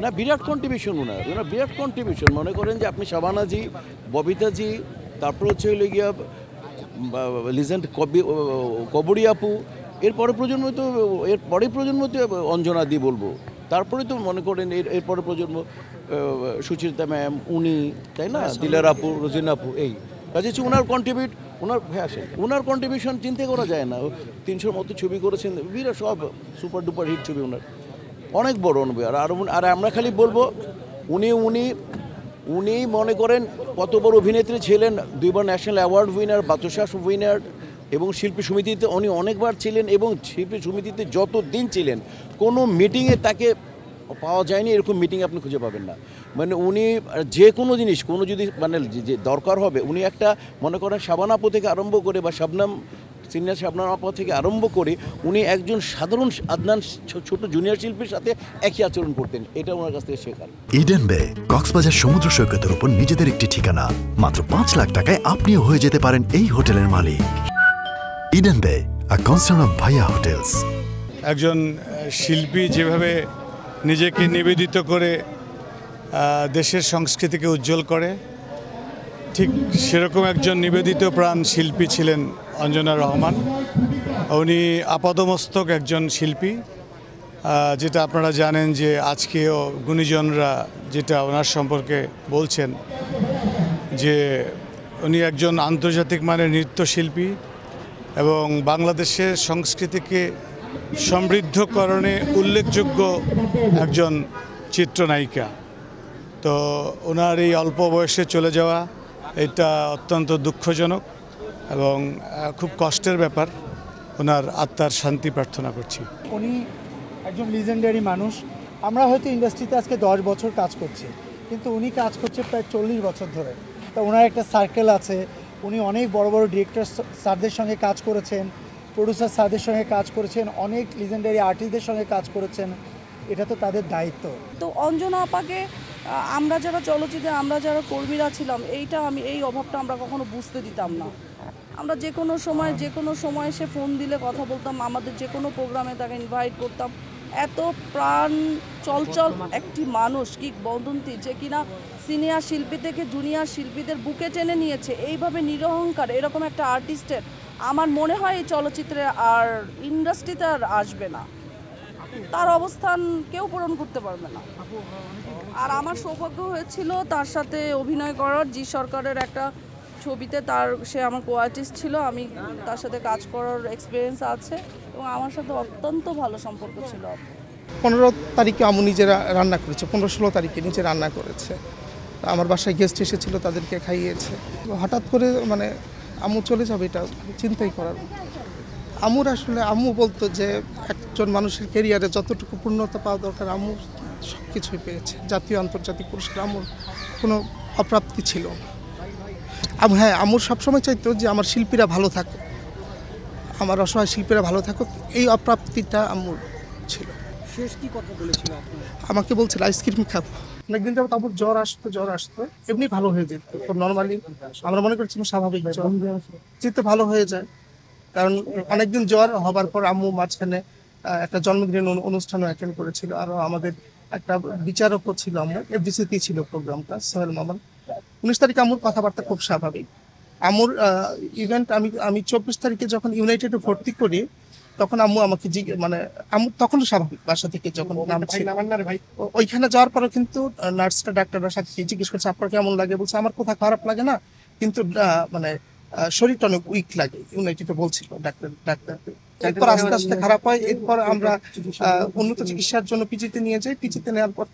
না, বিরাট কন্ট্রিবিউশন ওনার বিরাট কন্ট্রিবিউশন। মনে করেন যে আপনি শাবানাজি, ববিতাজি, তারপর হচ্ছে হইলে গিয়া লিজেন্ড কবরী আপু, এরপরে প্রজন্ম তো অঞ্জনাদি বলবো, তারপরে তো মনে করেন এরপরে প্রজন্ম সুচিত্রা ম্যাম, উনি, তাই না, দিলার আপু, রোজিনা আপু, এই কাজে হচ্ছে ওনার কন্ট্রিবিউশন চিন্তা করা যায় না। 300 মতো ছবি করেছেন, বিরাট সব সুপার ডুপার হিট ছবি ওনার, অনেক বড় অনুভূতি। আর আমরা খালি বলবো উনি মনে করেন কত বড় অভিনেত্রী ছিলেন, 2বার national award winner, Bachsas winner, এবং শিল্পী সমিতিতে উনি অনেকবার ছিলেন, এবং শিল্পী সমিতিতে যত দিন ছিলেন কোনো মিটিংয়ে তাকে পাওয়া যায়নি, এরকম মিটিং আপনি খুঁজে পাবেন না। মানে উনি যে কোনো জিনিস, কোনো যদি মানে যে দরকার হবে, উনি একটা মনে করেন শাবানা আপু থেকে আরম্ভ করে বা সিনিয়র শাবনাম আপা থেকে আরম্ভ করে উনি একজন সাধারণ আদনান ছোট জুনিয়র শিল্পীর সাথে একই আচরণ করতেন। এটা ওনার কাছ থেকে শেখার। ইডেন বে কক্সবাজার সমুদ্র সৈকতের উপর নিজেদের একটি ঠিকানা। মাত্র 5 লাখ টাকায় আপনিও হয়ে যেতে পারেন এই হোটেলের মালিক। ইডেন বে, আ কনসার্ন অফ ভাইয়া হোটেলস। একজন শিল্পী যেভাবে নিজেকে নিবেদিত করে দেশের সংস্কৃতিকে উজ্জ্বল করে, ঠিক সেরকম একজন নিবেদিত প্রাণ শিল্পী ছিলেন অঞ্জনা রহমান। উনি আপাদমস্তক একজন শিল্পী, যেটা আপনারা জানেন যে আজকেও গুণীজনরা যেটা ওনার সম্পর্কে বলছেন যে উনি একজন আন্তর্জাতিক মানের নৃত্যশিল্পী এবং বাংলাদেশের সংস্কৃতিকে সমৃদ্ধকরণে উল্লেখযোগ্য একজন চিত্রনায়িকা। তো ওনার এই অল্প বয়সে চলে যাওয়া এটা অত্যন্ত দুঃখজনক এবং খুব কষ্টের ব্যাপার। ওনার আত্মার শান্তি প্রার্থনা করছি। উনি একজন লিজেন্ডারি মানুষ। আমরা হয়তো ইন্ডাস্ট্রিতে আজকে 10 বছর কাজ করছি, কিন্তু উনি কাজ করছে প্রায় 40 বছর ধরে। তো ওনার একটা সার্কেল আছে, উনি অনেক বড় বড় ডিরেক্টর স্যারদের সঙ্গে কাজ করেছেন, প্রডিউসার স্যারদের সঙ্গে কাজ করেছেন, অনেক লিজেন্ডারি আর্টিস্টদের সঙ্গে কাজ করেছেন। এটা তো তাদের দায়িত্ব। তো অঞ্জনা আপাকে আমরা যারা চলচ্চিত্রে আমরা যারা কর্মীরা ছিলাম, এই অভাবটা আমরা কখনো বুঝতে দিতাম না। আমরা যে কোনো সময় সে ফোন দিলে কথা বলতাম, আমাদের যে কোনো প্রোগ্রামে তাকে ইনভাইট করতাম। এত প্রাণ চলচল একটি মানুষ, কি বদন্তি, যে কিনা সিনিয়র শিল্পী থেকে জুনিয়র শিল্পীদের বুকে টেনে নিয়েছে এইভাবে নিরহংকার এরকম একটা আর্টিস্টের আমার মনে হয় এই চলচ্চিত্রে আর ইন্ডাস্ট্রিতে আর আসবে না। তার অবস্থান কেউ পূরণ করতে পারবে না। আর আমার সৌভাগ্য হয়েছিল তার সাথে অভিনয় করার। জি সরকারের একটা ছবিতে সে আমার কো আর্টিস্ট ছিল। আমি তার সাথে কাজ করার এক্সপিরিয়েন্স আছে এবং আমার সাথে অত্যন্ত ভালো সম্পর্ক ছিল। 15 তারিখে আম্মু নিজে রান্না করেছে, 15-16 তারিখে নিজে রান্না করেছে। আমার বাসায় গেস্ট এসেছিল, তাদেরকে খাইয়েছে। হঠাৎ করে মানে আম্মু চলে যাবে, এটা চিন্তাই করার। আম্মু বলতো যে একজন মানুষের ক্যারিয়ারে যতটুকু পূর্ণতা পাওয়া দরকার আম্মু সব কিছুই পেয়েছে। জাতীয় আন্তর্জাতিক পুরস্কার আম্মুর কোনো অপ্রাপ্তি ছিল। হ্যাঁ, আম্মুর সবসময় চাইতো যে আমার শিল্পীরা ভালো থাকুক, আমার অসহায় শিল্পীরা ভালো থাকুক, এই অপ্রাপ্তিটা আম্মুর ছিল। শেষ কি কথা বলেছিল আমাকে বলছিল আইসক্রিম খাবো। অনেকদিন যাবত আম্মুর জ্বর আসতো, এমনি ভালো হয়ে যেত। খুব নর্মালি আমরা মনে করছিলাম স্বাভাবিক জ্বর, চিত্তে ভালো হয়ে যায়। কারণ অনেকদিন জ্বর হবার পর আম্মু মাঝখানে একটা জন্মদিনের অনুষ্ঠানও অ্যাটেন্ড করেছিল। আরও আমাদের একটা বিচারকও ছিল, আম্মু এফডিসিতে ছিল প্রোগ্রামটা, সোহেল মামান। 19 তারিখে আম্মুর কথাবার্তা খুব স্বাভাবিক। আম্মুর ইভেন্ট আমি 24 তারিখে যখন ইউনাইটেডে ভর্তি করি তখন আম্মু আমাকে আম্মু তখনও স্বাভাবিক। বাসা থেকে যখন ওইখানে যাওয়ার পরে কিন্তু নার্সটা ডাক্তাররা সাথে জিজ্ঞেস করছে আপনার কেমন লাগে, বলছে আমার কোথাও খারাপ লাগে না, কিন্তু শরীরটা অনেক উইক লাগে। ইউনাইটেডে বলছিল ডাক্তার। এরপর আস্তে আস্তে খারাপ হয়। এরপর আমরা উন্নত চিকিৎসার জন্য পিজিতে নিয়ে যাই। পিজিতে নেওয়ার পর